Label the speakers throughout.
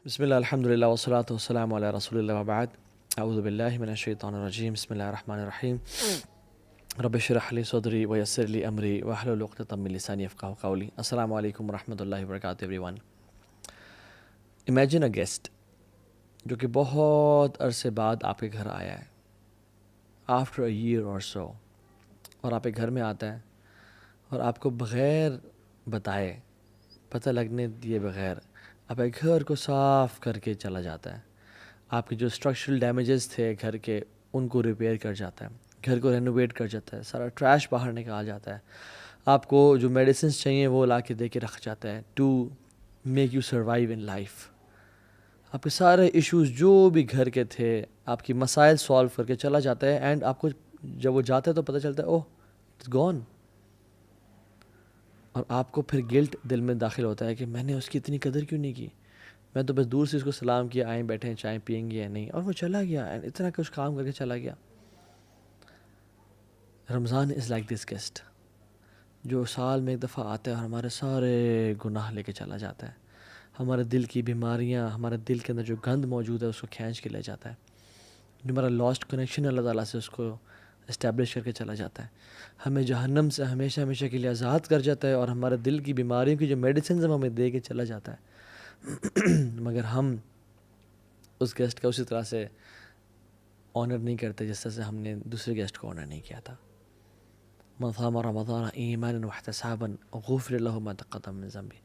Speaker 1: بسم اللہ الحمد للہ والصلاۃ والسلام علی رسول اللہ وبعد اعوذ باللہ من الشیطان الرجیم بسم اللہ الرحمن الرحیم رب اشرح لی صدری ویسر لی امری واحلل عقدۃ من لسانی یفقہوا قولی. السلام علیکم ورحمۃ اللہ وبرکاتہ every one. Imagine a guest جو کہ بہت عرصے بعد آپ کے گھر آیا ہے آفٹر اے ایئر اور سو، اور آپ کے گھر میں آتا ہے اور آپ کو بغیر بتائے، پتہ لگنے دیے بغیر آپ کے گھر کو صاف کر کے چلا جاتا ہے. آپ کے جو اسٹرکچرل ڈیمیجز تھے گھر کے ان کو ریپیئر کر جاتا ہے، گھر کو رینوویٹ کر جاتا ہے، سارا ٹریش باہر نکال جاتا ہے، آپ کو جو میڈیسنس چاہیے وہ لا کے دے کے رکھ جاتا ہے to make you survive in life. آپ کے سارے ایشوز جو بھی گھر کے تھے آپ کی مسائل سالو کر کے چلا جاتا ہے، اینڈ آپ کو جب وہ جاتا ہے تو پتہ چلتا ہے اوہ اٹس گون. اور آپ کو پھر گلٹ دل میں داخل ہوتا ہے کہ میں نے اس کی اتنی قدر کیوں نہیں کی، میں تو بس دور سے اس کو سلام کیا، آئیں بیٹھے ہیں چائے پئیں گے یا نہیں، اور وہ چلا گیا اینڈ اتنا کچھ کام کر کے چلا گیا. رمضان از لائک دس گیسٹ جو سال میں ایک دفعہ آتا ہے اور ہمارے سارے گناہ لے کے چلا جاتا ہے، ہمارے دل کی بیماریاں، ہمارے دل کے اندر جو گند موجود ہے اس کو کھینچ کے لے جاتا ہے، جو ہمارا لاسٹ کنیکشن ہے اللہ تعالیٰ سے اس کو اسٹیبلش کر کے چلا جاتا ہے، ہمیں جہنم سے ہمیشہ ہمیشہ کے لیے آزاد کر جاتا ہے، اور ہمارے دل کی بیماریوں کی جو میڈیسنز ہم ہمیں دے کے چلا جاتا ہے. مگر ہم اس گیسٹ کا اسی طرح سے آنر نہیں کرتے جس طرح سے ہم نے دوسرے گیسٹ کو آنر نہیں کیا تھا. من صام رمضان ایمانا واحتسابا غفر له ما تقدم من ذنبه.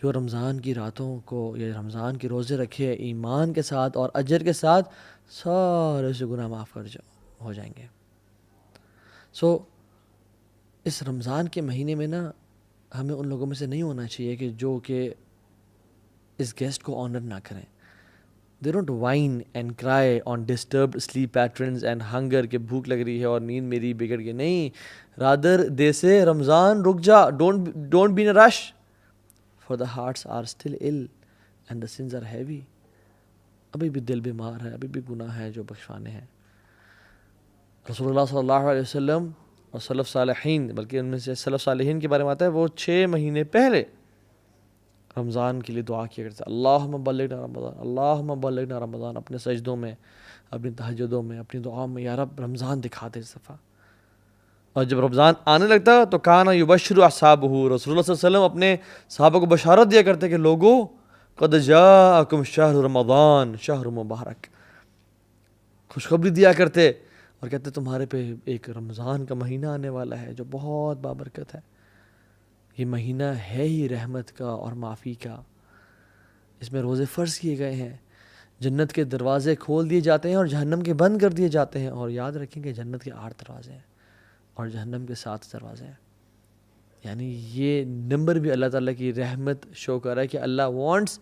Speaker 1: جو رمضان کی راتوں کو یا رمضان کے روزے رکھے ایمان کے ساتھ اور اجر کے ساتھ، سارے سے گناہ معاف ہو جائیں گے. اس رمضان کے مہینے میں نا ہمیں ان لوگوں میں سے نہیں ہونا چاہیے کہ جو کہ اس گیسٹ کو آنر نہ کریں. They don't whine and cry on disturbed sleep patterns and hunger کہ بھوک لگ رہی ہے اور نیند میری بگڑ گئی. نہیں، rather they say رمضان رک جا، don't be in a rush for the hearts are still ill and the sins are heavy. ابھی بھی دل بیمار ہے، ابھی بھی گناہ ہے جو بخشوانے ہیں. رسول اللہ صلی اللہ علیہ وسلم اور سلف صالحین، بلکہ ان میں سے سلف صالحین کے بارے میں آتا ہے وہ 6 مہینے پہلے رمضان کے لیے دعا کیا کرتے ہیں، اللہم بلغنا رمضان، اللہم بلغنا رمضان، اپنے سجدوں میں، اپنی تہجدوں میں، اپنی دعاؤں میں، یا رب رمضان دکھا دے اس دفعہ. اور جب رمضان آنے لگتا تو کانا یبشر اصحابہ، رسول اللہ صلی اللہ علیہ وسلم اپنے صحابہ کو بشارت دیا کرتے کہ لوگو قد جاءکم شہر رمضان شہر مبارک، خوشخبری دیا کرتے اور کہتے تمہارے پہ ایک رمضان کا مہینہ آنے والا ہے جو بہت بابرکت ہے. یہ مہینہ ہے ہی رحمت کا اور معافی کا، اس میں روزے فرض کیے گئے ہیں، جنت کے دروازے کھول دیے جاتے ہیں اور جہنم کے بند کر دیے جاتے ہیں. اور یاد رکھیں کہ جنت کے 8 دروازے ہیں اور جہنم کے 7 دروازے ہیں. یعنی یہ نمبر بھی اللہ تعالیٰ کی رحمت شو کر رہا ہے کہ اللہ وانٹس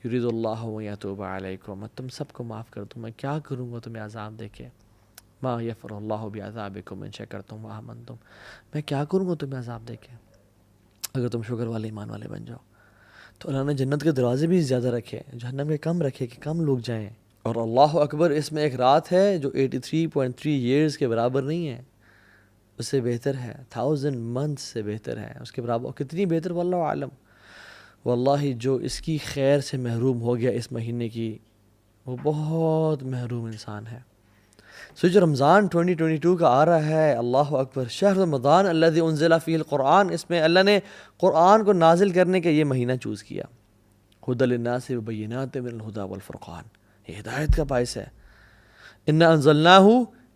Speaker 1: یرید اللہ یتوب علیکم، میں تم سب کو معاف کر دوں. میں کیا کروں گا تمہیں عذاب دے کے، ما یفر اللہ بعذابکم ان شکرتم وآمنتم، میں کیا کروں گا تمہیں عذاب دے کے اگر تم شکر والے ایمان والے بن جاؤ. تو اللہ نے جنت کے دروازے بھی زیادہ رکھے، جہنم کے کم رکھے کہ کم لوگ جائیں. اور اللہ اکبر، اس میں ایک رات ہے جو 83.3 ایئرز کے برابر نہیں ہے، اس سے بہتر ہے، 1000 منتھ سے بہتر ہے، اس کے برابر کتنی بہتر واللہ عالم. واللہ جو اس کی خیر سے محروم ہو گیا اس مہینے کی، وہ بہت محروم انسان ہے. جو رمضان 2022 کا آ رہا ہے، اللہ اکبر، شہر رمضان الذی انزل فیہ القرآن، اس میں اللہ نے قرآن کو نازل کرنے کا یہ مہینہ چوز کیا. ھدی للناس وبینات من الھدی والفرقان، یہ ہدایت کا باعث ہے. انا انزلناہ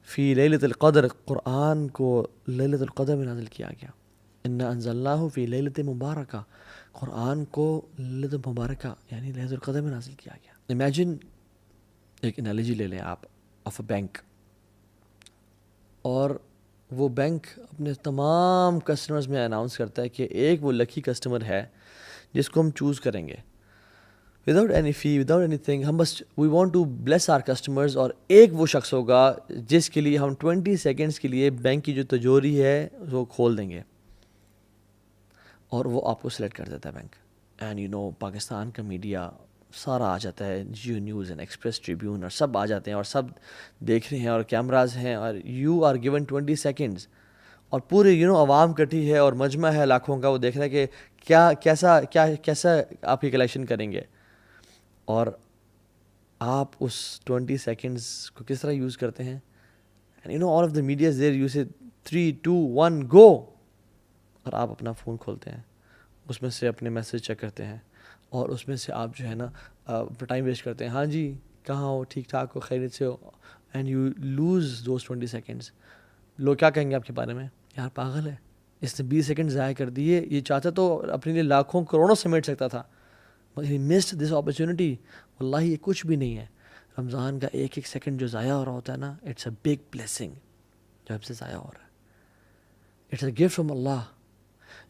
Speaker 1: فی لیلۃ القدر، قرآن کو لیلۃ القدر میں نازل کیا گیا. انا انزلناہ فی لیلۃ مبارکہ، قرآن کو لیلۃ مبارکہ یعنی لیلۃ القدر میں نازل کیا گیا. امیجن، ایک انالوجی لے لیں آپ آف اے بینک، اور وہ بینک اپنے تمام کسٹمرز میں اناؤنس کرتا ہے کہ ایک وہ لکی کسٹمر ہے جس کو ہم چوز کریں گے without any fee, without anything. ہم بس we want to bless our customers, اور ایک وہ شخص ہوگا جس کے لیے ہم 20 سیکنڈس کے لیے بینک کی جو تجوری ہے وہ کھول دیں گے، اور وہ آپ کو سلیکٹ کر دیتا ہے bank. And you know Pakistan کا میڈیا سارا آ جاتا ہے، Geo News and Express Tribune, اور سب آ جاتے ہیں اور سب دیکھ رہے ہیں اور کیمراز ہیں، اور یو آر گیون 20 سیکنڈز، اور پورے عوام کٹھی ہے اور مجمع ہے لاکھوں کا، وہ دیکھ رہا ہے کہ کیسا آپ کی کلیکشن کریں گے. اور آپ اس 20 سیکنڈس کو کس طرح یوز کرتے ہیں. And you know all of the media is there, you say 3 2 1 گو, اور آپ اپنا فون کھولتے ہیں, اس میں سے اپنے میسیج چیک کرتے ہیں, اور اس میں سے آپ جو ہے نا اپنا ٹائم ویسٹ کرتے ہیں. ہاں جی کہاں ہو, ٹھیک ٹھاک ہو, خیریت سے ہو, and you lose those 20 seconds. لوگ کیا کہیں گے آپ کے بارے میں, یار پاگل ہے, اس نے 20 سیکنڈ ضائع کر دیے, یہ چاہتا تو اپنے لیے لاکھوں کروڑوں سمیٹ سکتا تھا, مگر ہی مسڈ دس اپرچونیٹی. واللہ یہ کچھ بھی نہیں ہے. رمضان کا ایک ایک سیکنڈ جو ضائع ہو رہا ہوتا ہے نا, اٹس اے بگ بلیسنگ جو ہم سے ضائع ہو رہا ہے. It's a gift from Allah.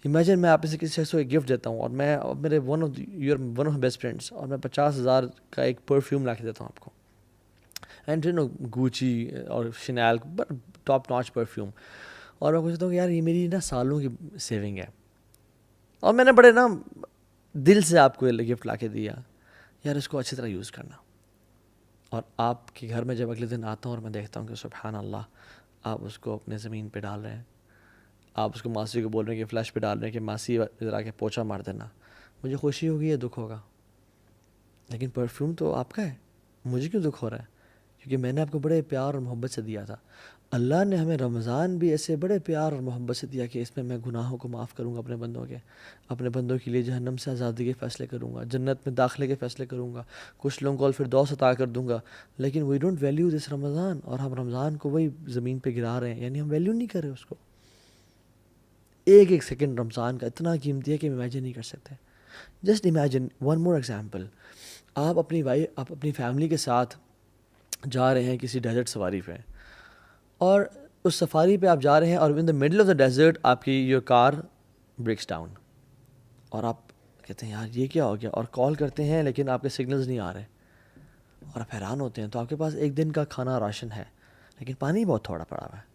Speaker 1: Imagine میں آپ میں سے کسی شخص کو ایک گفٹ دیتا ہوں, اور میں میرے ون آف بیسٹ فرینڈس, اور میں 50,000 کا ایک پرفیوم لا کے دیتا ہوں آپ کو, اینڈ یو نو گوچی اور شنیل ٹاپ ناچ پرفیوم, اور میں پوچھتا ہوں کہ یار یہ میری نا سالوں کی سیونگ ہے, اور میں نے بڑے نا دل سے آپ کو گفٹ لا کے دیا, یار اس کو اچھی طرح یوز کرنا. اور آپ کے گھر میں جب اگلے دن آتا ہوں اور میں دیکھتا ہوں کہ سبحان اللہ آپ اس کو اپنے زمین پہ ڈال رہے ہیں, آپ اس کو ماسی کو بول رہے ہیں کہ فلیش پہ ڈال رہے ہیں کہ ماسی ادھر آ کے پوچھا مار دینا, مجھے خوشی ہوگی یا دکھ ہوگا؟ لیکن پرفیوم تو آپ کا ہے, مجھے کیوں دکھ ہو رہا ہے؟ کیونکہ میں نے آپ کو بڑے پیار اور محبت سے دیا تھا. اللہ نے ہمیں رمضان بھی ایسے بڑے پیار اور محبت سے دیا کہ اس میں میں گناہوں کو معاف کروں گا اپنے بندوں کے, اپنے بندوں کے لیے جہنم سے آزادی کے فیصلے کروں گا, جنت میں داخلے کے فیصلے کروں گا, کچھ لوگوں کو الفردوس عطا کر دوں گا. لیکن وی ڈونٹ ویلیو دس رمضان, اور ہم رمضان کو وہی زمین پہ گرا رہے ہیں, یعنی ہم ویلیو نہیں کر رہے اس کو. ایک ایک سیکنڈ رمضان کا اتنا قیمتی ہے کہ ہم امیجن نہیں کر سکتے. Just imagine one more example, آپ اپنی فیملی کے ساتھ جا رہے ہیں کسی ڈیزرٹ سفاری پہ, اور اس سفاری پہ آپ جا رہے ہیں, اور in the middle of the desert آپ کی یور کار بریکس ڈاؤن, اور آپ کہتے ہیں یار یہ کیا ہو گیا, اور کال کرتے ہیں لیکن آپ کے سگنلز نہیں آ رہے, اور آپ حیران ہوتے ہیں. تو آپ کے پاس ایک دن کا کھانا راشن ہے, لیکن پانی بہت تھوڑا پڑا ہوا ہے.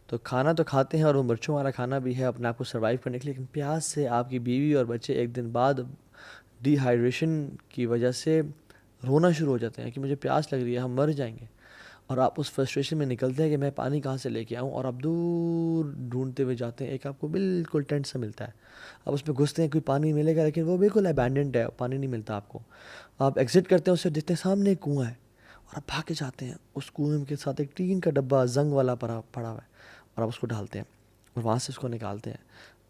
Speaker 1: تو کھانا تو کھاتے ہیں, اور وہ مرچوں والا کھانا بھی ہے اپنے آپ کو سروائیو کرنے کے لیے, لیکن پیاس سے آپ کی بیوی اور بچے ایک دن بعد ڈی ہائیڈریشن کی وجہ سے رونا شروع ہو جاتے ہیں کہ مجھے پیاس لگ رہی ہے, ہم مر جائیں گے. اور آپ اس فرسٹریشن میں نکلتے ہیں کہ میں پانی کہاں سے لے کے آؤں, اور آپ دور ڈھونڈتے ہوئے جاتے ہیں, ایک آپ کو بالکل ٹینٹ سا ملتا ہے, آپ اس میں گھستے ہیں, کوئی پانی ملے گا, لیکن وہ بالکل ابینڈنڈ ہے, پانی نہیں ملتا آپ کو. آپ ایگزٹ کرتے ہیں, اس سے دیکھتے ہیں سامنے ایک کنواں ہے, اور آپ بھاگ کے جاتے ہیں, اس کنویں کے ساتھ ایک ٹین کا ڈبہ زنگ والا پڑا ہوا ہے, اور آپ اس کو ڈالتے ہیں, اور وہاں سے اس کو نکالتے ہیں,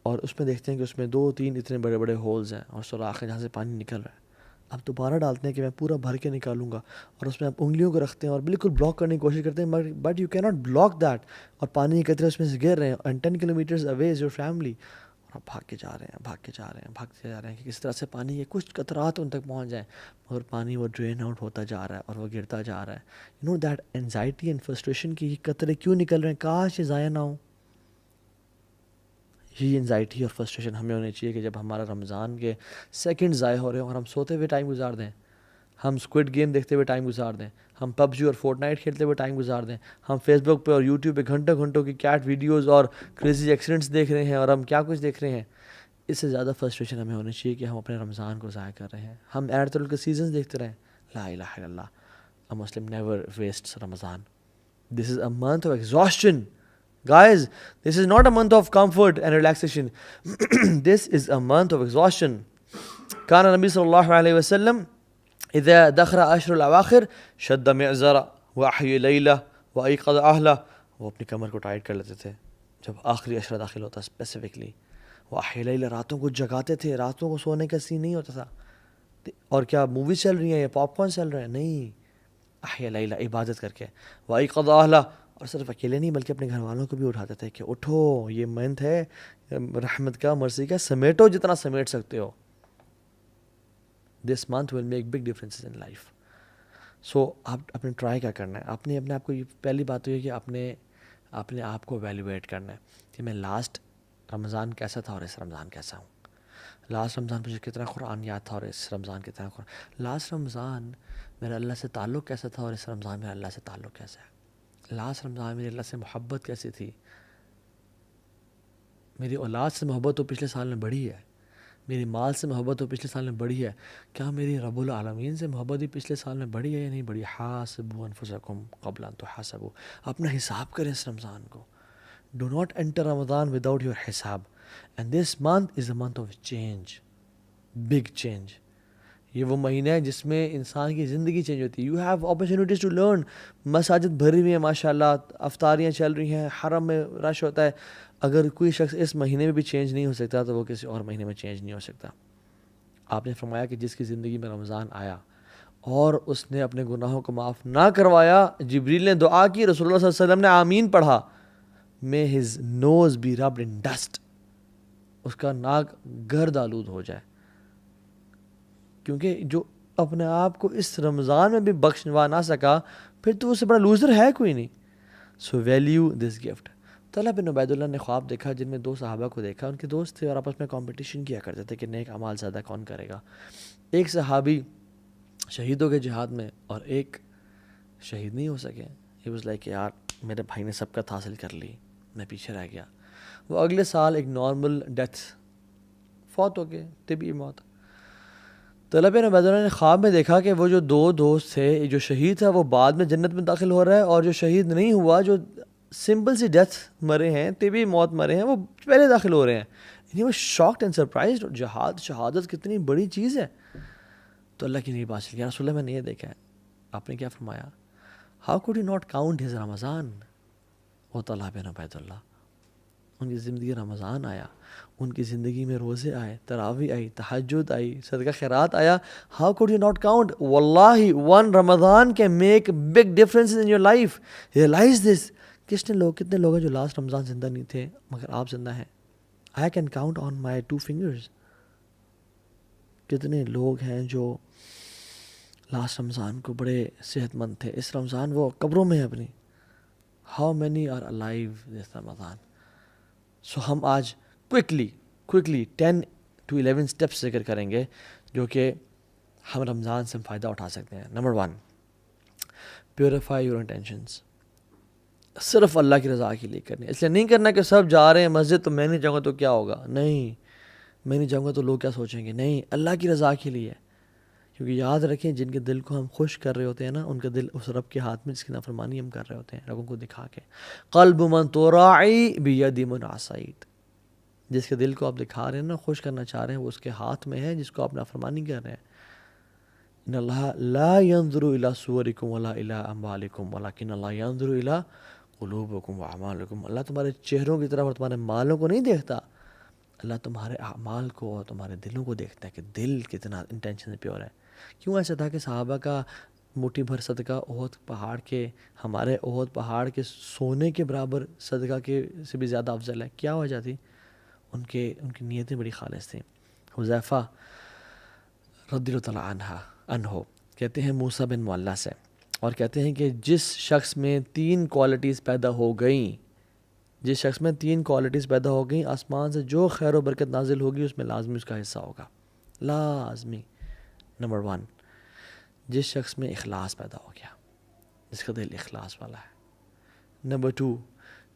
Speaker 1: اور اس میں دیکھتے ہیں کہ اس میں 2-3 اتنے بڑے بڑے ہولز ہیں, اور سوراخ ہے جہاں سے پانی نکل رہا ہے. آپ دوبارہ ڈالتے ہیں کہ میں پورا بھر کے نکالوں گا, اور اس میں آپ انگلیوں کو رکھتے ہیں اور بالکل بلاک کرنے کی کوشش کرتے ہیں, بٹ یو کی ناٹ بلاک دیٹ, اور پانی کے قطرے اس میں سے گر رہے ہیں, and 10 kilometres away is your family, اور آپ بھاگتے جا رہے ہیں کہ کس طرح سے پانی کے کچھ قطرات ان تک پہنچ جائیں, مگر پانی وہ ڈرین آؤٹ ہوتا جا رہا ہے, اور وہ گرتا جا رہا ہے. You know that anxiety and frustration کی یہ قطرے کیوں نکل رہے ہیں, کاش یہ ضائع نہ ہوں. یہ انزائٹی اور فرسٹریشن ہمیں ہونی چاہیے کہ جب ہمارا رمضان کے سیکنڈ ضائع ہو رہے ہیں, اور ہم سوتے ہوئے ٹائم گزار دیں, ہم اسکوڈ گیم دیکھتے ہوئے ٹائم گزار دیں, ہم پب جی اور فورٹ نائٹ کھیلتے ہوئے ٹائم گزار دیں, ہم فیس بک پہ اور یوٹیوب پہ گھنٹوں کی کیٹ ویڈیوز اور کریزی ایکسیڈنٹس دیکھ رہے ہیں, اور ہم کیا کچھ دیکھ رہے ہیں. اس سے زیادہ فرسٹریشن ہمیں ہونی چاہیے کہ ہم اپنے رمضان کو ضائع کر رہے ہیں, ہم ایڈ کے سیزنز دیکھتے رہیں. لا الہ الا اللہ, a Muslim never wastes Ramadan. This is a month of exhaustion. Guys, this is not a month of comfort and relaxation. This is a month of exhaustion. كان النبي صلى الله عليه وسلم إذا دخل عشر الأواخر شد معزرا وأحيي ليلة وأيقظ أهله. وہ اپنی کمر کو ٹائٹ کر لیتے تھے جب آخری عشرہ داخل ہوتا, اسپیسیفکلی وأحيي ليلة, راتوں کو جگاتے تھے, راتوں کو سونے کا سین نہیں ہوتا تھا. اور کیا موویز چل رہی ہیں یا پاپ کارن چل رہے ہیں, نہیں, احیا لیلہ, عبادت کر کے. وایقظ اہلہ, اور صرف اکیلے نہیں بلکہ اپنے گھر والوں کو بھی اٹھاتے تھے کہ اٹھو, یہ منتھ ہے رحمت کا, مرضی کا, سمیٹو جتنا سمیٹ سکتے ہو. This month will make big differences in life. So آپ نے ٹرائی کیا کرنا ہے, آپ نے اپنے آپ کو, یہ پہلی بات تو یہ کہ اپنے آپ کو ایویلویٹ کرنا ہے کہ میں لاسٹ رمضان کیسا تھا اور اس رمضان کیسا ہوں. لاسٹ رمضان مجھے کتنا قرآن یاد تھا اور اس رمضان کتنا قرآن. لاسٹ رمضان میرا اللہ سے تعلق کیسا تھا اور اس رمضان میرا اللہ سے تعلق کیسا ہے. لاسٹ رمضان میری اللہ سے محبت کیسی تھی, میری اولاد سے محبت تو پچھلے سال میں بڑھی ہے, میری مال سے محبت تو پچھلے سال میں بڑھی ہے, کیا میری رب العالمین سے محبت بھی پچھلے سال میں بڑھی ہے یا نہیں بڑھی. حاسبوا انفسکم قبل ان تحاسبوا, اپنا حساب کریں اس رمضان کو. Do not enter Ramadan without your hisab. And this month is a month of change. Big change. یہ وہ مہینہ ہے جس میں انسان کی زندگی چینج ہوتی ہے. You have opportunities to learn. مساجد بھری ہوئی ہیں ماشاء اللہ, افطاریاں چل رہی ہیں, حرم میں رش ہوتا ہے. اگر کوئی شخص اس مہینے میں بھی چینج نہیں ہو سکتا تو وہ کسی اور مہینے میں چینج نہیں ہو سکتا. آپ نے فرمایا کہ جس کی زندگی میں رمضان آیا اور اس نے اپنے گناہوں کو معاف نہ کروایا, جبریل نے دعا کی, رسول اللہ صلی اللہ علیہ وسلم نے آمین پڑھا, may his nose be rubbed in dust, اس کا ناک گرد آلود ہو جائے. کیونکہ جو اپنے آپ کو اس رمضان میں بھی بخشوا نہ سکا, پھر تو اس سے بڑا لوزر ہے کوئی نہیں. سو ویلیو دس گفٹ. طلحہ بن عبید اللہ نے خواب دیکھا جن میں 2 صحابہ کو دیکھا. ان کے دوست تھے اور آپس میں کمپٹیشن کیا کرتے تھے کہ نیک اعمال زیادہ کون کرے گا. ایک صحابی شہید ہو گئے جہاد میں اور ایک شہید نہیں ہو سکے. ہی واز لائک یار میرے بھائی نے سبقت حاصل کر لی, میں پیچھے رہ گیا. وہ اگلے سال ایک نارمل ڈیتھ فوت ہو گئے, طبی موت. طلحہ بن عبید اللہ نے خواب میں دیکھا کہ وہ جو 2 دوست تھے, جو شہید تھا وہ بعد میں جنت میں داخل ہو رہا ہے, اور جو شہید نہیں ہوا, جو سمپل سی ڈیتھ مرے ہیں, طبی موت مرے ہیں, وہ پہلے داخل ہو رہے ہیں. یعنی وہ شاکڈ اینڈ سرپرائزڈ. شہادت کتنی بڑی چیز ہے. تو اللہ کی نہیں بات چلی, یا رسول اللہ میں نے یہ دیکھا ہے. آپ نے کیا فرمایا, how could you not count his Ramadan. وہ طلحہ بن عبید اللہ, ان کی زندگی رمضان آیا, ان کی زندگی میں روزے آئے, تراویح آئی, تہجد آئی, صدقہ خیرات آیا. How could you not count. واللہ one Ramadan can make big difference in your life. Realize this. کتنے لوگ ہیں جو لاسٹ رمضان زندہ نہیں تھے مگر آپ زندہ ہیں. I can count on my 2 fingers. کتنے لوگ ہیں جو لاسٹ رمضان کو بڑے صحت مند تھے, اس رمضان وہ قبروں میں ہیں اپنی. ہاؤ مینی آر الائیو دس رمضان. سو ہم آج کوئکلی 10 to 11 اسٹیپس ذکر کریں گے جو کہ ہم رمضان سے فائدہ اٹھا سکتے ہیں. Number 1, purify your intentions. صرف اللہ کی رضا کے لیے کرنی. اس لیے نہیں کرنا کہ سب جا رہے ہیں مسجد تو میں نہیں جاؤں گا تو کیا ہوگا. نہیں, میں نہیں جاؤں گا تو لوگ کیا سوچیں گے. نہیں, اللہ کی رضا کے لیے. کیونکہ یاد رکھیں جن کے دل کو ہم خوش کر رہے ہوتے ہیں نا, ان کا دل اس رب کے ہاتھ میں جس کی نافرمانی ہم کر رہے ہوتے ہیں لوگوں کو دکھا کے. قلب من تراعی بید من عصیت. جس کے دل کو آپ دکھا رہے ہیں نا, خوش کرنا چاہ رہے ہیں, وہ اس کے ہاتھ میں ہے جس کو آپ نافرمانی کر رہے ہیں. ان اللہ لا ينظر الى صورکم ولا الى اموالکم ولکن اللہ ينظر الى قلوبکم واعمالکم. اللہ تمہارے چہروں کی طرف اور تمہارے مالوں کو نہیں دیکھتا, اللہ تمہارے اعمال کو اور تمہارے دلوں کو دیکھتا ہے کہ دل کتنا انٹینشن سے پیور ہے. کیوں ایسا تھا کہ صحابہ کا مٹھی بھر صدقہ احد پہاڑ کے, ہمارے احد پہاڑ کے سونے کے برابر صدقہ کے سے بھی زیادہ افضل ہے. کیا وجہ تھی؟ ان کی نیتیں بڑی خالص تھیں. حذیفہ رضی اللہ تعالیٰ عنہ کہتے ہیں موسیٰ بن معلہ سے, اور کہتے ہیں کہ جس شخص میں 3 کوالٹیز پیدا ہو گئیں, جس شخص میں 3 کوالٹیز پیدا ہو گئیں, آسمان سے جو خیر و برکت نازل ہوگی اس میں لازمی اس کا حصہ ہوگا, لازمی. نمبر 1, جس شخص میں اخلاص پیدا ہو گیا, جس کا دل اخلاص والا ہے. نمبر 2,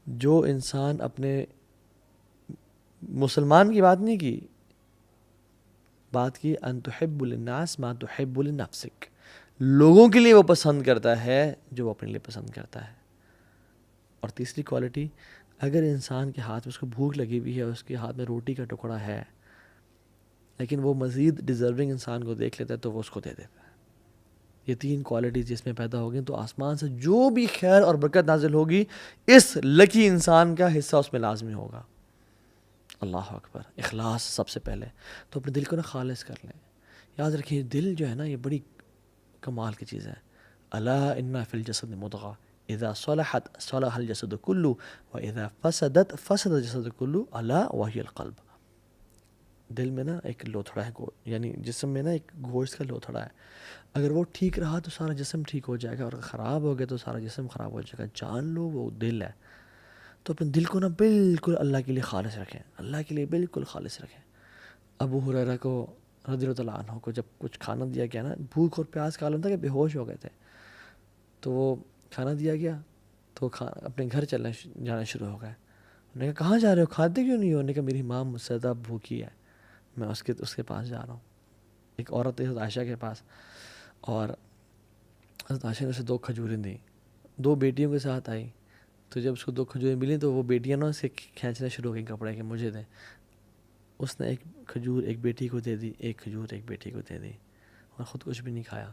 Speaker 1: جو انسان اپنے مسلمان کی بات نہیں کی, بات کی ان تحب للناس ما تحب لنفسک. لوگوں کے لیے وہ پسند کرتا ہے جو وہ اپنے لیے پسند کرتا ہے. اور تیسری کوالٹی, اگر انسان کے ہاتھ میں اس کو بھوک لگی ہوئی ہے, اس کے ہاتھ میں روٹی کا ٹکڑا ہے, لیکن وہ مزید ڈیزرونگ انسان کو دیکھ لیتا ہے تو وہ اس کو دے دیتا ہے. یہ 3 کوالٹیز جس میں پیدا ہو گئی تو آسمان سے جو بھی خیر اور برکت نازل ہوگی اس لکی انسان کا حصہ اس میں لازمی ہوگا. اللہ اکبر. اخلاص سب سے پہلے. تو اپنے دل کو نا خالص کر لیں. یاد رکھیں دل جو ہے نا یہ بڑی کمال کی چیز ہے. الا ان فی الجسد مضغہ اذا صلحت صلح الجسد کلہ واذا فسدت فسد الجسد کلہ الا وہی القلب. دل میں نا ایک لوتھڑا ہے, یعنی جسم میں نا ایک گوشت کا لوتھڑا ہے. اگر وہ ٹھیک رہا تو سارا جسم ٹھیک ہو جائے گا, اور خراب ہو گیا تو سارا جسم خراب ہو جائے گا. جان لو وہ دل ہے. تو اپنے دل کو نا بالکل اللہ کے لیے خالص رکھیں, اللہ کے لیے بالکل خالص رکھیں. ابو ہریرہ کو رضی اللہ عنہ کو جب کچھ کھانا دیا گیا نا, بھوک اور پیاس کا عالم تھا کہ بے ہوش ہو گئے تھے, تو وہ کھانا دیا گیا تو اپنے گھر جانا شروع ہو گئے. انہوں نے کہا کہاں جا رہے ہو, کھاتے کیوں نہیں ہو؟ انہوں نے کہا میری ماں مجھ سے زیادہ بھوکی ہے, میں اس کے پاس جا رہا ہوں. ایک عورت تھی حضرت عائشہ کے پاس, اور حضرت عائشہ نے اسے 2 کھجوریں دیں. 2 بیٹیوں کے ساتھ آئی, تو جب اس کو 2 کھجوریں ملی تو وہ بیٹیاں نا اسے کھینچنا شروع ہو گئیں کپڑے کے, مجھے دیں. اس نے 1 کھجور ایک بیٹی کو دے دی, 1 کھجور ایک بیٹی کو دے دی. اور خود کچھ بھی نہیں کھایا.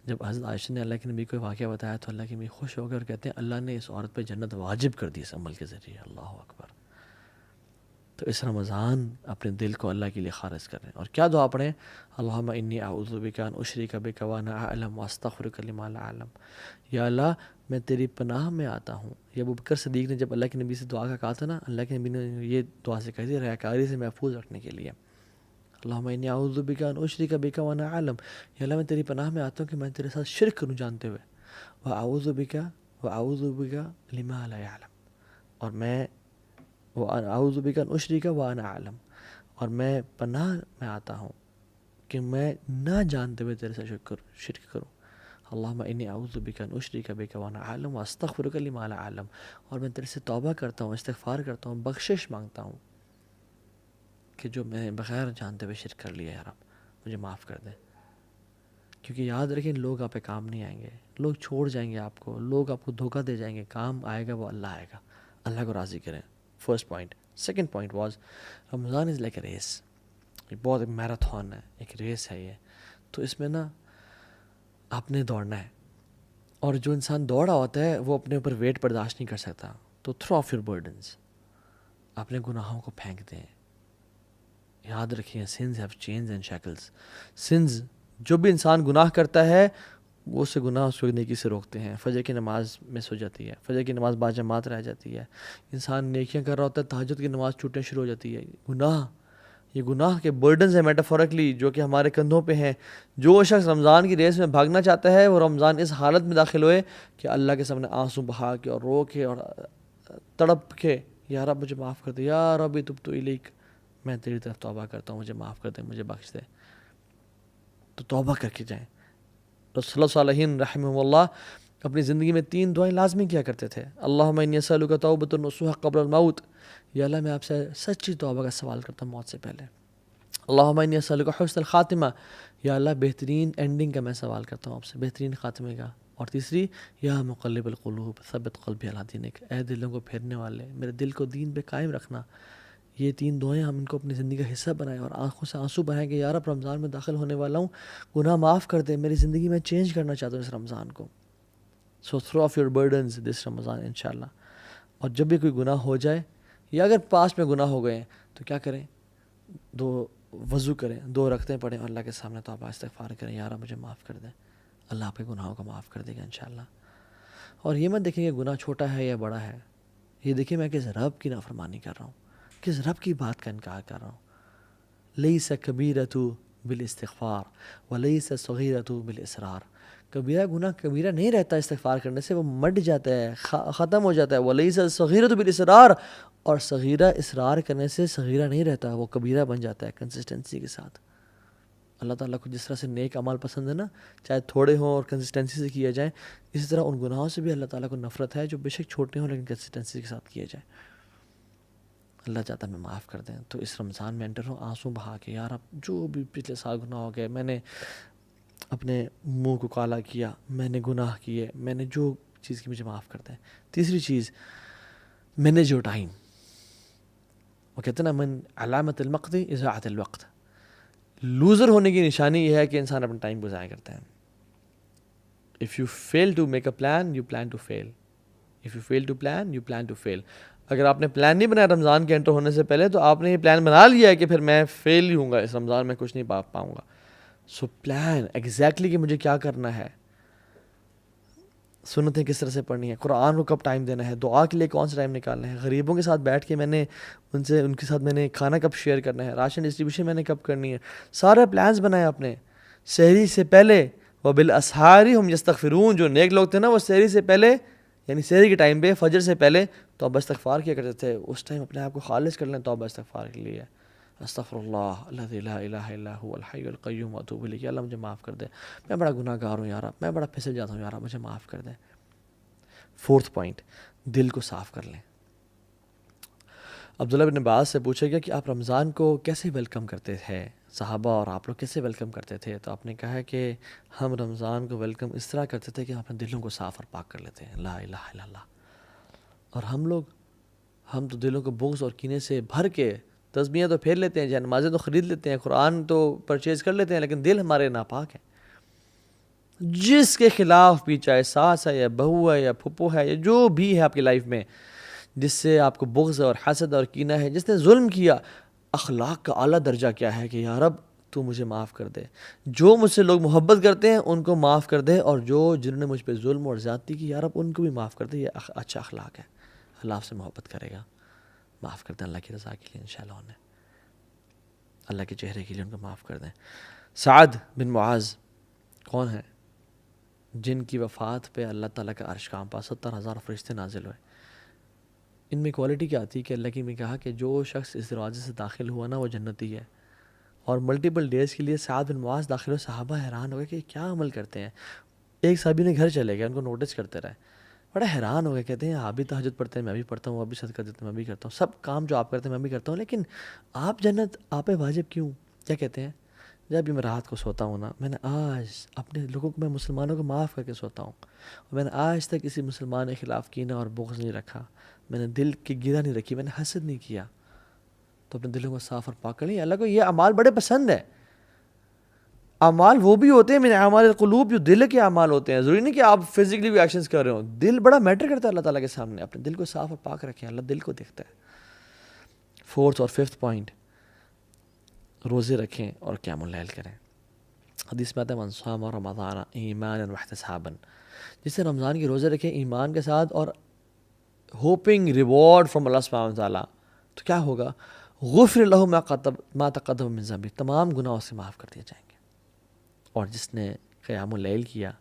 Speaker 1: جب حضرت عائشہ نے اللہ کے نبی کو واقعہ بتایا تو اللہ کے نبی خوش ہو گئے اور کہتے ہیں اللہ نے اس عورت پہ جنت واجب کر دی اس عمل کے ذریعے. اللہ اکبر. تو اس رمضان اپنے دل کو اللہ کے لیے خالص کریں. اور کیا دعا پڑھیں؟ اللہم انی اعوذ بک ان اشرک بک وانا اعلم واستغفرک لما لا اعلم. یا اللہ میں تیری پناہ میں آتا ہوں. یہ ابو بکر صدیق نے جب اللہ کے نبی سے دعا کا کہا تھا نا، اللہ کے نبی نے یہ دعا سے کہی تھی ریاکاری سے محفوظ رکھنے کے لیے. اللہم انی اعوذ بک ان اشرک بک وانا اعلم. یا اللہ میں تیری پناہ میں آتا ہوں کہ میں تیرے ساتھ شرک کروں جانتے ہوئے. واعوذ بک لما لا اعلم. اور میں اعوذ بک ان اشرک وانا اعلم، اور میں پناہ میں آتا ہوں کہ میں نہ جانتے ہوئے تیرے سے شرک کروں. اللہم انی اعوذ بک ان اشرک بک وانا اعلم واستغفرک لما لا اعلم. اور میں تیرے سے توبہ کرتا ہوں، استغفار کرتا ہوں، بخشش مانگتا ہوں کہ جو میں نے بغیر جانتے ہوئے شرک کر لیا، یا رب مجھے معاف کر دے. کیونکہ یاد رکھیں لوگ آپ پہ کام نہیں آئیں گے، لوگ چھوڑ جائیں گے آپ کو، لوگ آپ کو دھوکہ دے جائیں گے. کام آئے گا وہ اللہ آئے گا. اللہ کو راضی کریں. First point. Second point was Ramadan is like a race. یہ بہت ایک میراتھن ہے، ایک ریس ہے یہ. تو اس میں نا آپ نے دوڑنا ہے، اور جو انسان دوڑا ہوتا ہے وہ اپنے اوپر ویٹ برداشت نہیں کر سکتا. تو تھرو آف یور برڈنس، اپنے گناہوں کو پھینک دیں. یاد رکھیں sins have chains and shackles. Sins, جو بھی انسان گناہ کرتا ہے وہ اسے گناہ اس کو نیکی سے روکتے ہیں. فجر کی نماز مس ہو جاتی ہے، فجر کی نماز باجماعت رہ جاتی ہے. انسان نیکیاں کر رہا ہوتا ہے، تہجد کی نماز چھوٹنے شروع ہو جاتی ہے. یہ گناہ کے برڈنز ہیں میٹافورکلی جو کہ ہمارے کندھوں پہ ہیں. جو شخص رمضان کی ریس میں بھاگنا چاہتا ہے وہ رمضان اس حالت میں داخل ہوئے کہ اللہ کے سامنے آنسو بہا کے اور رو کے اور تڑپ کے یا رب مجھے معاف کر دے، یا رب تبت الیک، میں تیری طرف توبہ کرتا ہوں، مجھے معاف کر دے، مجھے بخش دے. تو توبہ کر کے جائیں. رسول اللہ صالحین رحمہ اللہ اپنی زندگی میں 3 دعائیں لازمی کیا کرتے تھے. اللہم انی اسألک توبۃ نصوح قبل الموت. یا اللہ میں آپ سے سچی توبہ کا سوال کرتا ہوں موت سے پہلے. اللہم انی اسألک حسن الخاتمہ. یا اللہ بہترین اینڈنگ کا میں سوال کرتا ہوں آپ سے، بہترین خاتمے کا. اور تیسری، یا مقلب القلوب ثبت قلبی علی دینک. اے دلوں کو پھیرنے والے، میرے دل کو دین پہ قائم رکھنا. یہ 3 دعائیں ہم ان کو اپنی زندگی کا حصہ بنائیں اور آنکھوں سے آنسو بہائیں کہ یا رب رمضان میں داخل ہونے والا ہوں، گناہ معاف کر دے، میری زندگی میں چینج کرنا چاہتا ہوں اس رمضان کو. سو تھرو آف یور برڈنز دس رمضان انشاءاللہ. اور جب بھی کوئی گناہ ہو جائے یا اگر پاس میں گناہ ہو گئے ہیں تو کیا کریں؟ 2 وضو کریں، 2 رکعتیں پڑھیں اور اللہ کے سامنے توبہ استغفار کریں، یا رب مجھے معاف کر دیں. اللہ آپ کے گناہوں کو معاف کر دے گا انشاءاللہ. اور یہ مت دیکھیں کہ گناہ چھوٹا ہے یا بڑا ہے، یہ دیکھیں میں کس رب کی نافرمانی کر رہا ہوں، کس رب کی بات کا انکار کر رہا ہوں. لیس کبیرۃ بالاستغفار ولیس صغیرۃ بالاصرار. کبیرہ گناہ کبیرہ نہیں رہتا استغفار کرنے سے، وہ مٹ جاتا ہے، ختم ہو جاتا ہے. ولیس صغیرۃ بالاصرار، اور صغیرہ اصرار کرنے سے صغیرہ نہیں رہتا، وہ کبیرہ بن جاتا ہے کنسسٹنسی کے ساتھ. اللہ تعالیٰ کو جس طرح سے نیک اعمال پسند ہے نا، چاہے تھوڑے ہوں اور کنسسٹنسی سے کیے جائیں، اسی طرح ان گناہوں سے بھی اللہ تعالیٰ کو نفرت ہے جو بے شک چھوٹے ہوں لیکن کنسسٹنسی کے ساتھ کیے جائیں. اللہ چاہتا ہے میں معاف کر دیں. تو اس رمضان میں انٹر ہوں آنسو بہا کے، یار اب جو بھی پچھلے سال گناہ ہو گئے، میں نے اپنے منہ کو کالا کیا، میں نے گناہ کیے، میں نے جو چیز کی مجھے معاف کر دیں. تیسری چیز، مینیج یور ٹائم. وہ کہتے ہیں نا من علامت المقت اضاعت الوقت. لوزر ہونے کی نشانی یہ ہے کہ انسان اپنا ٹائم کو ضائع کرتا ہے. If you fail to make a plan, you plan to fail. If you fail to plan, you plan to fail. اگر آپ نے پلان نہیں بنایا رمضان کے انٹر ہونے سے پہلے تو آپ نے یہ پلان بنا لیا ہے کہ پھر میں فیل ہی ہوں گا اس رمضان میں، کچھ نہیں پاؤں گا. سو پلان ایگزیکٹلی کہ مجھے کیا کرنا ہے، سنتیں کس طرح سے پڑھنی ہے، قرآن کو کب ٹائم دینا ہے، دعا کے لیے کون سا ٹائم نکالنا ہے، غریبوں کے ساتھ بیٹھ کے میں نے ان کے ساتھ میں نے کھانا کب شیئر کرنا ہے، راشن ڈسٹریبیوشن میں نے کب کرنی ہے. سارے پلانز بنائے اپنے. سحری سے پہلے وبالاسحار هم یستغفرون. جو نیک لوگ تھے نا وہ سحری سے پہلے، یعنی سحری کے ٹائم پہ فجر سے پہلے توبہ استغفار کیا کرتے تھے. اس ٹائم اپنے آپ کو خالص کر لیں توبہ استغفار کے لیے. استغفر اللہ الذی لا الہ الا هو الحی القیوم واتوب الیہ. اللہ مجھے معاف کر دے، میں بڑا گناہ گار ہوں یار، میں بڑا پھسل جاتا ہوں یار، مجھے معاف کر دے. 4تھ پوائنٹ، دل کو صاف کر لیں. عبداللہ بن عباس سے پوچھا گیا کہ آپ رمضان کو کیسے ویلکم کرتے تھے، صحابہ اور آپ لوگ کیسے ویلکم کرتے تھے؟ تو آپ نے کہا کہ ہم رمضان کو ویلکم اس طرح کرتے تھے کہ اپنے دلوں کو صاف اور پاک کر لیتے ہیں، لا الہ الا اللہ. اور ہم تو دلوں کو بغض اور کینے سے بھر کے تسبیحیں تو پھیر لیتے ہیں, جہاں نمازیں تو خرید لیتے ہیں, قرآن تو پرچیز کر لیتے ہیں, لیکن دل ہمارے ناپاک ہیں. جس کے خلاف بھی, چاہے ساس ہے یا بہو ہے یا پھپھو ہے یا جو بھی ہے آپ کی لائف میں, جس سے آپ کو بغض اور حسد اور کینہ ہے, جس نے ظلم کیا, اخلاق کا اعلیٰ درجہ کیا ہے کہ یا رب تو مجھے معاف کر دے. جو مجھ سے لوگ محبت کرتے ہیں ان کو معاف کر دے, اور جنہوں نے مجھ پہ ظلم اور زیادتی کی, یا رب ان کو بھی معاف کر دے. یہ اچھا اخلاق ہے. اللہ آپ سے محبت کرے گا, معاف کر دیں اللہ کی رضا کے لیے انشاءاللہ, انہیں اللہ کے چہرے کے لیے ان کو معاف کر دیں. سعد بن معاذ کون ہیں؟ جن کی وفات پہ اللہ تعالیٰ کا عرش کانپا, 70,000 فرشتے نازل ہوئے. ان میں کوالٹی کیا آتی ہے کہ اللہ کی نے کہا کہ جو شخص اس دروازے سے داخل ہوا نا وہ جنتی ہے. اور ملٹیپل ڈیز کے لیے سعد بن معاذ داخل ہوئے. صحابہ حیران ہو گئے کہ کیا عمل کرتے ہیں. ایک صحابی نے گھر چلے گئے, ان کو نوٹس کرتے رہے, بڑا حیران ہو گئے. کہتے ہیں آپ بھی تہجد پڑھتے ہیں, میں بھی پڑھتا ہوں, وہ بھی صدقہ دیتے ہیں, میں بھی کرتا ہوں, سب کام جو آپ کرتے ہیں میں بھی کرتا ہوں, لیکن آپ جنت آپ پہ واجب کیوں؟ کیا کہتے ہیں؟ جب بھی میں رات کو سوتا ہوں نا, میں نے آج اپنے لوگوں کو, میں مسلمانوں کو معاف کر کے سوتا ہوں, اور میں نے آج تک کسی مسلمان کے خلاف کینہ اور بغض نہیں رکھا, میں نے دل کی گرہ نہیں رکھی, میں نے حسد نہیں کیا. تو اپنے دلوں کو صاف اور پاک کر لیں. اللہ کو یہ اعمال بڑے پسند ہے. اعمال وہ بھی ہوتے ہیں من اعمال القلوب, جو دل کے اعمال ہوتے ہیں. ضروری نہیں کہ آپ فزیکلی بھی ایکشنز کر رہے ہوں, دل بڑا میٹر کرتا ہے اللہ تعالیٰ کے سامنے. اپنے دل کو صاف اور پاک رکھیں, اللہ دل کو دیکھتا ہے. 4th اور 5th پوائنٹ, روزے رکھیں اور قیام اللیل کریں. حدیث میں آتا ہے من صام رمضان ایمانا واحتسابا, جس سے رمضان کے روزے رکھیں ایمان کے ساتھ اور ہوپنگ ریوارڈ فرام اللہ سبحانہ وتعالیٰ, تو کیا ہوگا؟ غفر لہ ما تقدم من ذنبہ, تمام گناہوں سے معاف کر دیے جائیں گے. اور جس نے قیام اللیل کیا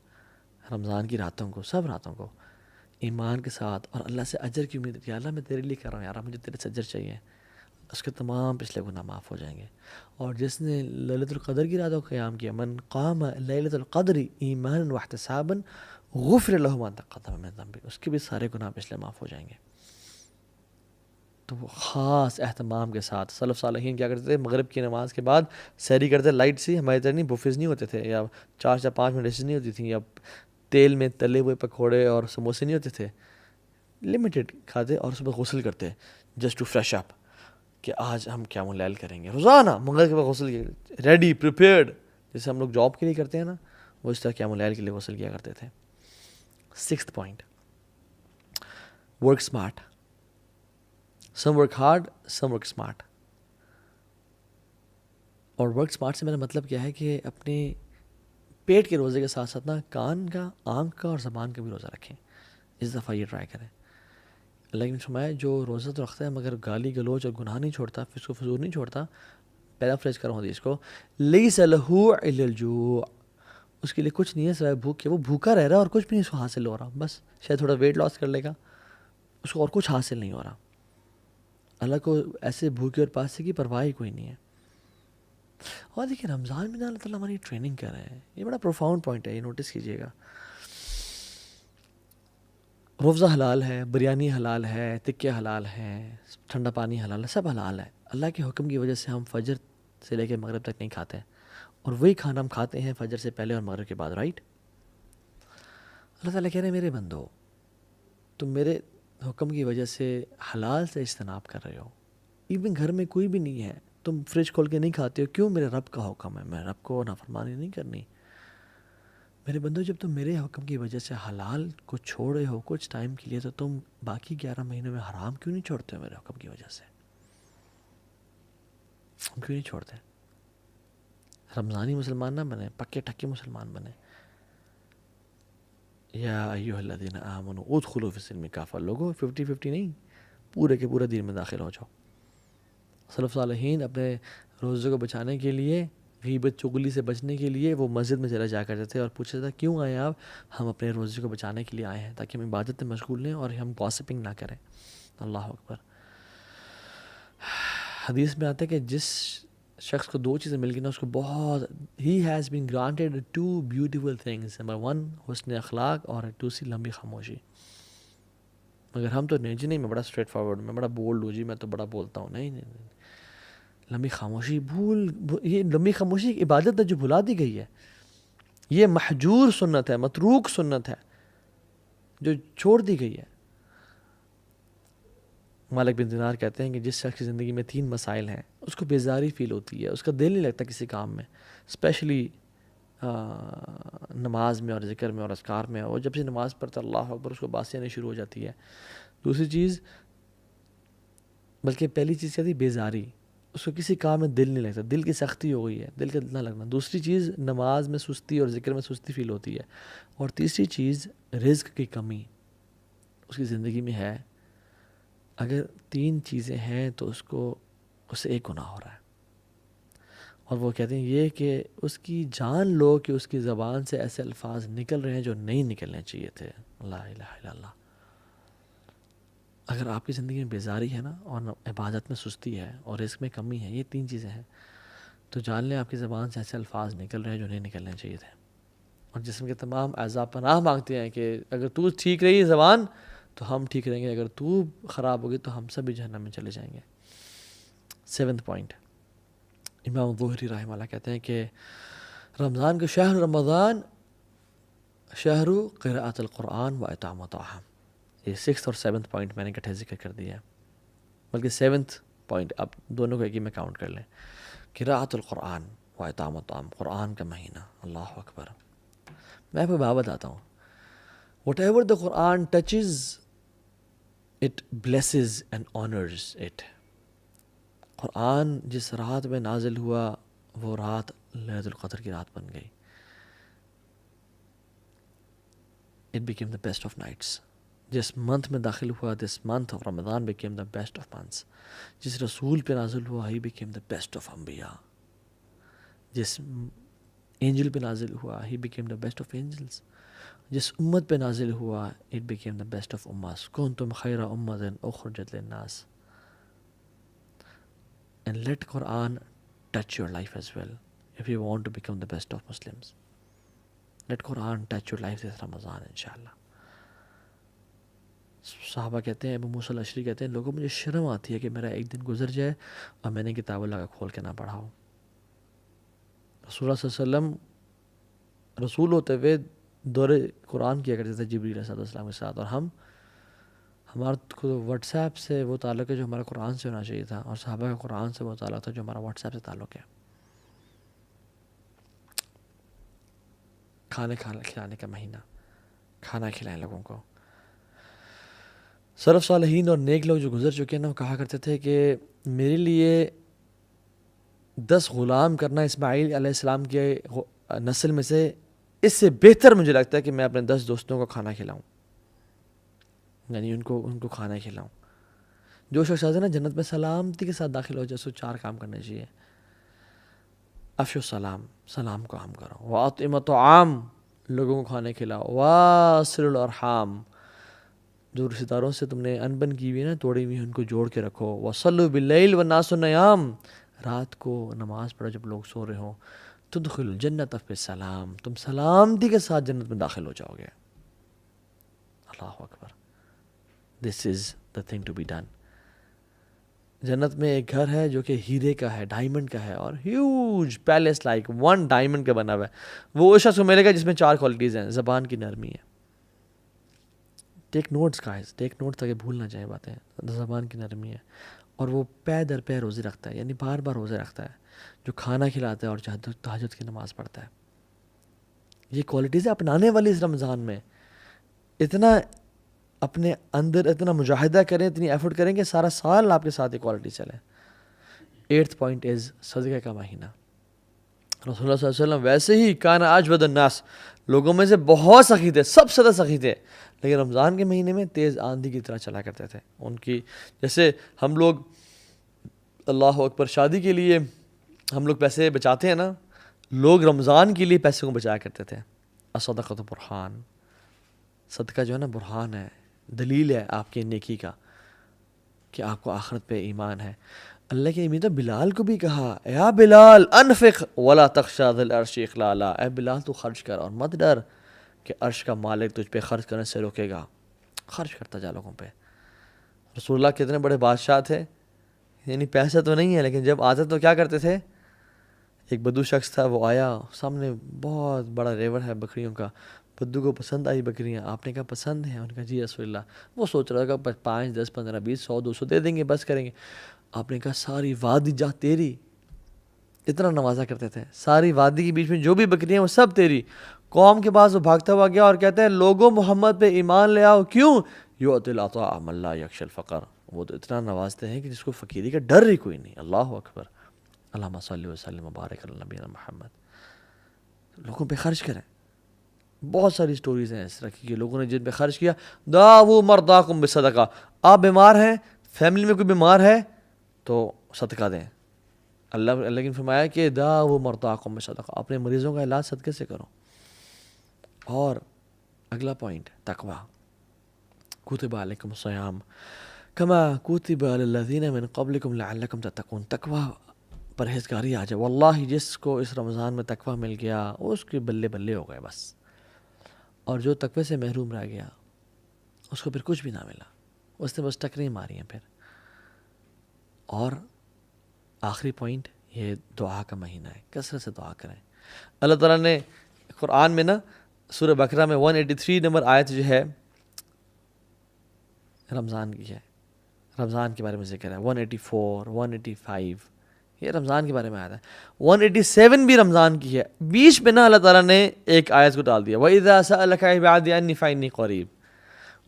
Speaker 1: رمضان کی راتوں کو, سب راتوں کو ایمان کے ساتھ, اور اللہ سے اجر کی امید کی, اللہ میں تیرے لیے کر رہا ہوں یار, مجھے تیرے سے اجر چاہیے, اس کے تمام پچھلے گناہ معاف ہو جائیں گے. اور جس نے لیلۃ القدر کی راتوں کو قیام کیا, من قام لیلۃ القدر ایمانا واحتسابا غفر لہ ما تقدم من ذنبہ, اس کے بھی سارے گناہ پچھلے معاف ہو جائیں گے. تو وہ خاص اہتمام کے ساتھ سلف صالحین کیا کرتے تھے, مغرب کی نماز کے بعد سحری کرتے, لائٹ سی, ہمارے طرح نہیں بفیز نہیں ہوتے تھے, یا 4 یا 5 منٹ ڈشز نہیں ہوتی تھیں, یا تیل میں تلے ہوئے پکوڑے اور سموسے نہیں ہوتے تھے, لمیٹڈ کھاتے, اور صبح غسل کرتے جسٹ ٹو فریش اپ کہ آج ہم قیام اللیل کریں گے. روزانہ مغرب کے بعد غسل, ریڈی پریپیئرڈ, جیسے ہم لوگ جاب کے لیے کرتے ہیں نا, وہ اس طرح قیام اللیل کے لیے غسل کیا کرتے تھے. 6th point, work smart. Some work hard, some work smart. اور ورک اسمارٹ سے میرا مطلب کیا ہے کہ اپنے پیٹ کے روزے کے ساتھ ساتھ نا کان کا, آنکھ کا اور زبان کا بھی روزہ رکھیں. اس دفعہ یہ ٹرائی کریں. اللہ کی فرمایا جو روزہ تو رکھتا ہے مگر گالی گلوچ اور گناہ نہیں چھوڑتا, پھر اس کو فضول نہیں چھوڑتا, پیرافریز کروں حدیث کو, لیس لہ الا الجوع, اس کے لیے کچھ نہیں ہے سوائے بھوک کے. وہ بھوکا رہ رہا ہے اور کچھ بھی نہیں اس کو حاصل ہو رہا, بس شاید تھوڑا ویٹ لاس کر لے گا, اس کو اور کچھ حاصل نہیں ہو رہا. اللہ کو ایسے بھوکے اور پاسے کی پرواہ ہی کوئی نہیں ہے. اور دیکھیں رمضان میں اللہ تعالیٰ ہماری ٹریننگ کر رہے ہیں, یہ بڑا پروفاؤنڈ پوائنٹ ہے, یہ نوٹس کیجیے گا. روزہ حلال ہے, بریانی حلال ہے, تکے حلال ہیں, ٹھنڈا پانی حلال ہے, سب حلال ہے. اللہ کے حکم کی وجہ سے ہم فجر سے لے کے مغرب تک نہیں کھاتے, اور وہی کھانا ہم کھاتے ہیں فجر سے پہلے اور مغرب کے بعد, رائٹ. اللہ تعالیٰ کہہ رہے ہیں میرے بندو, تم میرے حکم کی وجہ سے حلال سے اجتناب کر رہے ہو, ایون گھر میں کوئی بھی نہیں ہے, تم فریج کھول کے نہیں کھاتے ہو, کیوں؟ میرے رب کا حکم ہے, میں رب کو نافرمانی نہیں کرنی. میرے بندو جب تم میرے حکم کی وجہ سے حلال کو چھوڑے ہو کچھ ٹائم کے لیے, تو تم باقی 11 مہینوں میں حرام کیوں نہیں چھوڑتے ہو میرے حکم کی وجہ سے؟ ہم کیوں نہیں چھوڑتے؟ رمضانی مسلمان نہ بنے, پکے ٹکے مسلمان بنے. یا ایھا الذین آمنوا ادخلوا فی السلم کافہ, لوگوں 50-50 نہیں, پورے کے پورے دین میں داخل ہو جاؤ. سلف صالحین اپنے روزے کو بچانے کے لیے, غیبت چغلی سے بچنے کے لیے وہ مسجد میں چلا جا کرتے تھے اور پوچھتے تھے کیوں آئے آپ؟ ہم اپنے روزے کو بچانے کے لیے آئے ہیں تاکہ ہم عبادت میں مشغول لیں اور ہم گاسپنگ نہ کریں. اللہ اکبر. حدیث میں آتا ہے کہ جس شخص کو 2 چیزیں مل گئی نا, اس کو بہت, he has been granted 2 beautiful things. Number 1 حسن اخلاق, اور دوسری لمبی خاموشی. مگر ہم تو نہیں جی, نہیں میں بڑا اسٹریٹ فارورڈ, میں بڑا بولڈ ہوں جی, میں تو بڑا بولتا ہوں. نہیں, لمبی خاموشی یہ لمبی خاموشی ایک عبادت ہے جو بھلا دی گئی ہے. یہ محجور سنت ہے, متروک سنت ہے جو چھوڑ دی گئی ہے. مالک بن دینار کہتے ہیں کہ جس شخص کی زندگی میں 3 مسائل ہیں اس کو بیزاری فیل ہوتی ہے، اس کا دل نہیں لگتا کسی کام میں، اسپیشلی نماز میں اور ذکر میں اور اذکار میں. اور جب سے نماز پڑھتا اللہ اکبر اس کو باسی آنی شروع ہو جاتی ہے. دوسری چیز، بلکہ پہلی چیز کیا تھی؟ بیزاری، اس کو کسی کام میں دل نہیں لگتا، دل کی سختی ہو گئی ہے، دل کا نہ لگنا. دوسری چیز نماز میں سستی اور ذکر میں سستی فیل ہوتی ہے. اور تیسری چیز رزق کی کمی اس کی زندگی میں ہے. اگر 3 چیزیں ہیں تو اس سے ایک گناہ ہو رہا ہے. اور وہ کہتے ہیں یہ کہ اس کی جان لو کہ اس کی زبان سے ایسے الفاظ نکل رہے ہیں جو نہیں نکلنے چاہیے تھے. لا الہ الا اللہ. اگر آپ کی زندگی میں بیزاری ہے نا، اور عبادت میں سستی ہے اور رزق میں کمی ہے، یہ 3 چیزیں ہیں، تو جان لیں آپ کی زبان سے ایسے الفاظ نکل رہے ہیں جو نہیں نکلنے چاہیے تھے. اور جسم کے تمام اعضاء پناہ مانگتے ہیں کہ اگر تو ٹھیک رہی زبان تو ہم ٹھیک رہیں گے، اگر تو خراب ہوگی تو ہم سب بھی جہنم میں چلے جائیں گے. 7th پوائنٹ، امام ظہری رحمہ اللہ کہتے ہیں کہ رمضان کے شہر رمضان شہر قراءۃ القرآن و اطعام الطعام. یہ 6th اور 7th پوائنٹ میں نے اکٹھے ذکر کر دیا ہے، بلکہ 7th پوائنٹ آپ دونوں کو ایک ہی میں کاؤنٹ کر لیں. قراءۃ القرآن و اطعام الطعام، قرآن کا مہینہ. اللہ اکبر. میں آپ کو بات بتاتا ہوں. Whatever the Quran touches it blesses and honours it. Quran جس رات میں نازل ہوا وہ رات لیلۃ القدر کی رات بن گئی. It became the best of nights. جس منتھ میں داخل ہوا، this month of Ramadan became the best of months. جس رسول پہ نازل ہوا ہی بیکیم دا بیسٹ آف انبیاء. جس اینجل پہ نازل ہوا ہی became the best of angels. جس امت پہ نازل ہوا it became the best of ummahs. کنتم خیر امت اخرجت للناس. And let Quran touch your life as well if you want to become the best of Muslims. Let Quran touch your life this Ramadan inshallah. صحابہ کہتے ہیں، ابو موسیٰ الاشعری کہتے ہیں، لوگوں مجھے شرم آتی ہے کہ میرا ایک دن گزر جائے اور میں نے کتاب اللہ کا کھول کے نہ پڑھا ہو. رسول اللہ صلی اللہ علیہ وسلم رسول ہوتے ہوئے دور قرآن کیا کرتے تھے جبریل علیہ السلام کے ساتھ، اور ہمارا واٹس ایپ سے وہ تعلق ہے جو ہمارا قرآن سے ہونا چاہیے تھا، اور صحابہ کا قرآن سے وہ تعلق تھا جو ہمارا واٹس ایپ سے تعلق ہے. کھانے کھلانے کا مہینہ، کھانا کھلائیں لوگوں کو. سلف صالحین اور نیک لوگ جو گزر چکے ہیں نا، وہ کہا کرتے تھے کہ میرے لیے 10 غلام کرنا اسماعیل علیہ السلام کے نسل میں سے اس سے بہتر مجھے لگتا ہے کہ میں اپنے 10 دوستوں کو کھانا کھلاؤں، یعنی ان کو کھانا کھلاؤں. جو شخص ہے نا جنت میں سلامتی کے ساتھ داخل ہو جائے، سو 4 کام کرنے چاہیے. افشو السلام، سلام کو عام کرو. واطعموا الطعام، لوگوں کو کھانے کھلاؤ. واصلوا الارحام، جو رشتہ داروں سے تم نے انبن کی ہوئی نا، توڑی ہوئی ان کو جوڑ کے رکھو. وصلوا باللیل والناس نیام، رات کو نماز پڑھو جب لوگ سو رہے ہوں. تدخلوا الجنۃ بسلام، تم سلامتی کے ساتھ جنت میں داخل ہو جاؤ گے. اللہ اکبر. This is the thing to be done. جنت میں ایک گھر ہے جو کہ ہیرے کا ہے، ڈائمنڈ کا ہے، اور ہیوج پیلس لائک 1 ڈائمنڈ کا بنا ہوا ہے. وہ اس شخص کو ملے گا جس میں 4 کوالٹیز ہیں. زبان کی نرمی ہے. ٹیک نوٹس گائز، ٹیک نوٹس تاکہ بھول نہ جائیں باتیں. زبان کی نرمی ہے، اور وہ پے در پے روزے رکھتا ہے، یعنی بار بار روزے رکھتا ہے. جو کھانا کھلاتا ہے اور تہجد کی نماز پڑھتا ہے. یہ کوالٹیز اپنانے والی اس رمضان میں. اتنا اپنے اندر اتنا مجاہدہ کریں، اتنی ایفرٹ کریں کہ سارا سال آپ کے ساتھ یہ کوالٹی چلیں. 8th پوائنٹ از صدقہ کا مہینہ. رسول اللہ صلی اللہ علیہ وسلم ویسے ہی کان اجود الناس، لوگوں میں سے بہت سخی تھے، سب سے زیادہ سخی تھے، لیکن رمضان کے مہینے میں تیز آندھی کی طرح چلا کرتے تھے. ان کی جیسے ہم لوگ اللہ اکبر شادی کے لیے ہم لوگ پیسے بچاتے ہیں نا، لوگ رمضان کے لیے پیسے کو بچایا کرتے تھے. الصدقۃ برہان، صدقہ جو ہے نا برہان ہے، دلیل ہے آپ کی نیکی کا کہ آپ کو آخرت پہ ایمان ہے. اللہ کے امید بلال کو بھی کہا، یا بلال انفق ولا تخشى ذی العرش اخلالا، اے بلال تو خرچ کر اور مت ڈر کہ عرش کا مالک تجھ پہ خرچ کرنے سے روکے گا. خرچ کرتا جا لوگوں پہ. رسول اللہ کتنے بڑے بادشاہ تھے، یعنی پیسہ تو نہیں ہے لیکن جب آتے تو کیا کرتے تھے؟ ایک بدو شخص تھا، وہ آیا، سامنے بہت بڑا ریور ہے بکریوں کا، بدو کو پسند آئی بکریاں، آپ نے کہا پسند ہے؟ انہوں نے کہا جی رسول اللہ۔ وہ سوچ رہا تھا 5 10 15 20 100 200 دے دیں گے، بس کریں گے۔ آپ نے کہا ساری وادی جا تیری، اتنا نوازا کرتے تھے، ساری وادی کے بیچ میں جو بھی بکریاں وہ سب تیری۔ قوم کے پاس وہ بھاگتا ہوا گیا اور کہتے ہیں لوگوں محمد پہ ایمان لے آؤ، کیوں؟ یؤتی العطاء من لا یخشی الفقر، وہ تو اتنا نوازتے ہیں کہ جس کو فقیری کا ڈر ہی کوئی نہیں۔ اللہ اکبر، اللہم صلی وسلم وبارک علی نبینا محمد۔ لوگوں پہ خرچ کریں۔ بہت ساری سٹوریز ہیں اس طرح کی کہ لوگوں نے جن پہ خرچ کیا۔ داؤ مرضاکم بصدقہ، آپ بیمار ہیں، فیملی میں کوئی بیمار ہے تو صدقہ دیں۔ اللہ نے فرمایا کہ داؤ مرضاکم بصدقہ، اپنے مریضوں کا علاج صدقے سے کرو۔ اور اگلا پوائنٹ تقوی، کتب علیکم الصیام کما کتب علی الذین من قبلکم لعلکم تتقون۔ تقوی، پرہیزگاری آ جائے، واللہ جس کو اس رمضان میں تقوی مل گیا اس کے بلے بلے ہو گئے بس، اور جو تقوی سے محروم رہ گیا اس کو پھر کچھ بھی نہ ملا، اس نے بس ٹکریں ماری ہیں پھر۔ اور آخری پوائنٹ، یہ دعا کا مہینہ ہے، کثرت سے دعا کریں۔ اللہ تعالیٰ نے قرآن میں نا سورہ بقرہ میں 183 نمبر آیت جو ہے رمضان کی ہے، رمضان کے بارے میں ذکر ہے۔ 184 185 یہ رمضان کے بارے میں آیا ہے۔ 187 بھی رمضان کی ہے۔ بیچ میں نا اللہ تعالیٰ نے ایک آیت کو ڈال دیا، وَإِذَا سَأَلَكَ عِبَادِي عَنِّي فَإِنِّي قَرِيبٌ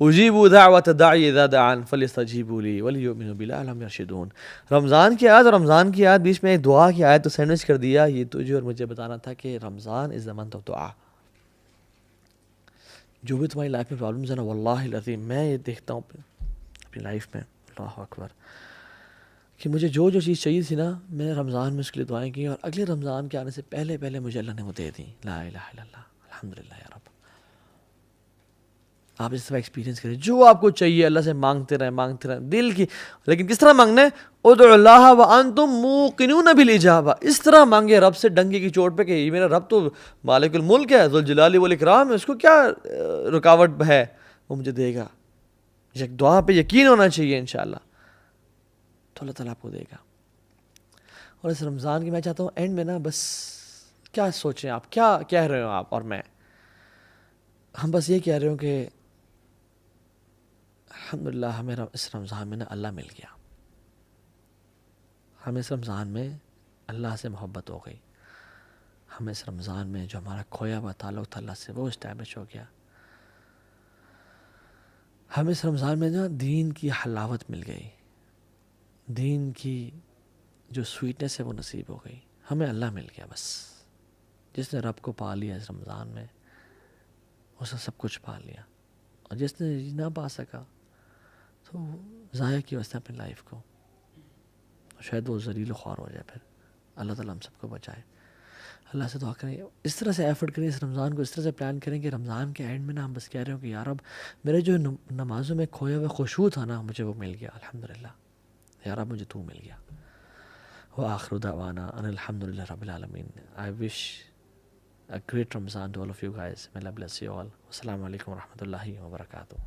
Speaker 1: اجیبوا دعوۃ الداعی اذا دعان فلیستجیبوا لی ولیؤمنوا بی لعلہم یرشدون۔ رمضان کی آیت اور رمضان کی آیت بیچ میں ایک دعا کی آیت تو سینڈوچ کر دیا۔ یہ تجھے اور مجھے بتانا تھا کہ رمضان از the month of دعا۔ جو بھی تمہاری لائف میں پرابلمز ہیں نا، واللہ العظیم میں یہ دیکھتا ہوں اپنی لائف میں، اللہ اکبر، کہ مجھے جو چیز چاہیے تھی نا، میں نے رمضان میں اس کے لیے دعائیں کی، اور اگلے رمضان کے آنے سے پہلے مجھے اللہ نے وہ دے دی۔ لا الہ الا اللہ، الحمدللہ یا رب۔ آپ اس طرح ایکسپیرینس کریں، جو آپ کو چاہیے اللہ سے مانگتے رہیں دل کی، لیکن کس طرح مانگنا ہے؟ ادعوا اللہ وانتم موقنون بالاجابہ، اس طرح مانگے رب سے ڈنگے کی چوٹ پہ کہ یہ میرا رب تو مالک الملک ہے، ذوالجلال والاکرام ہے، اس کو کیا رکاوٹ ہے، وہ مجھے دے گا۔ یک دعا پہ یقین ہونا چاہیے انشاءاللہ، تو اللہ تعالیٰ آپ کو دے گا۔ اور اس رمضان کی میں چاہتا ہوں اینڈ میں نا بس کیا سوچیں آپ، کیا کہہ رہے ہو آپ اور میں، ہم بس یہ کہہ رہے ہوں کہ الحمدللہ ہمیں اس رمضان میں نا اللہ مل گیا، ہمیں اس رمضان میں اللہ سے محبت ہو گئی، ہمیں اس رمضان میں جو ہمارا کھویا ہوا تعلق تھا اللہ سے وہ اسٹیبلش ہو گیا، ہمیں اس رمضان میں نا دین کی حلاوت مل گئی، دین کی جو سویٹنس ہے وہ نصیب ہو گئی، ہمیں اللہ مل گیا بس۔ جس نے رب کو پا لیا اس رمضان میں اس نے سب کچھ پا لیا، اور جس نے نہ پا سکا تو ضائع کیا اس نے اپنی لائف کو، شاید وہ ذلیل و خوار ہو جائے۔ پھر اللہ تعالیٰ ہم سب کو بچائے۔ اللہ سے دعا کریں، اس طرح سے ایفرٹ کریں، اس رمضان کو اس طرح سے پلان کریں کہ رمضان کے اینڈ میں نا ہم بس کہہ رہے ہوں کہ یا رب میرے جو نمازوں میں کھویا ہوا خشوع تھا نا مجھے وہ مل گیا، الحمدللہ یا رب مجھے تو مل گیا۔ وآخر دعوانا ان الحمدللہ رب العالمین۔ I wish a great Ramzan to all of you guys. May Allah bless you all. Wassalamu alaikum wa rahmatullahi wa barakatuh.